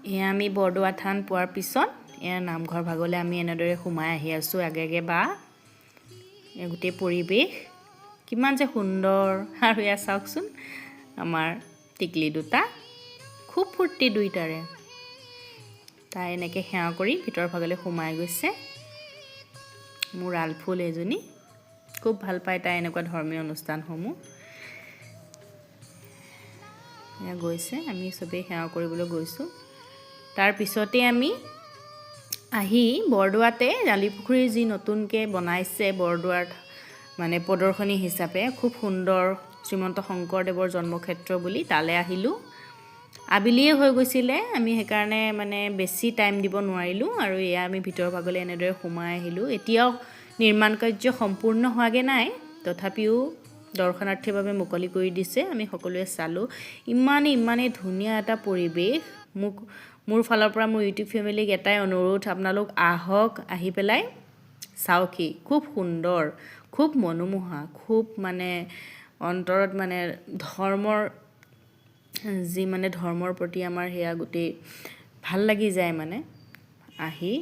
এয়া আমি বৰদোৱা থান পোৱাৰ পিছত এয়া নামঘৰ ভাগলৈ আমি এনেদৰে সোমাই আহি আছোঁ আগে বা এই গোটেই পৰিৱেশ কিমান যে সুন্দৰ আৰু এয়া চাওকচোন আমাৰ টিকলি দুটা খুব ফূৰ্তি দুইটাৰে তাই এনেকৈ সেৱা কৰি ভিতৰ ভাগলৈ সোমাই গৈছে মোৰ আলফুল এজনী খুব ভাল পায় তাই এনেকুৱা ধৰ্মীয় অনুষ্ঠানসমূহ এয়া গৈছে আমি চবেই সেৱা কৰিবলৈ গৈছোঁ তাৰ পিছতে আমি আহি বৰদোৱাতে জালিপুখুৰীৰ যি নতুনকৈ বনাইছে বৰদোৱাত মানে প্ৰদৰ্শনী হিচাপে খুব সুন্দৰ শ্ৰীমন্ত শংকৰদেৱৰ জন্মক্ষেত্ৰ বুলি তালৈ আহিলোঁ আবেলিয়ে হৈ গৈছিলে আমি সেইকাৰণে মানে বেছি টাইম দিব নোৱাৰিলোঁ আৰু এয়া আমি ভিতৰ ভাগলৈ এনেদৰে সোমাই আহিলোঁ এতিয়াও নিৰ্মাণ কাৰ্য সম্পূৰ্ণ হোৱাগৈ নাই তথাপিও দৰ্শনাৰ্থীৰ বাবে মুকলি কৰি দিছে আমি সকলোৱে চালোঁ ইমানেই ধুনীয়া এটা পৰিৱেশ মোৰ ফালৰ পৰা মোৰ ইউটিউব ফেমিলিক এটাই অনুৰোধ আপোনালোক আহক আহি পেলাই চাওকহি খুব সুন্দৰ খুব মনোমোহা খুব মানে অন্তৰত মানে ধৰ্মৰ প্ৰতি আমাৰ সেয়া গোটেই ভাল লাগি যায় মানে আহি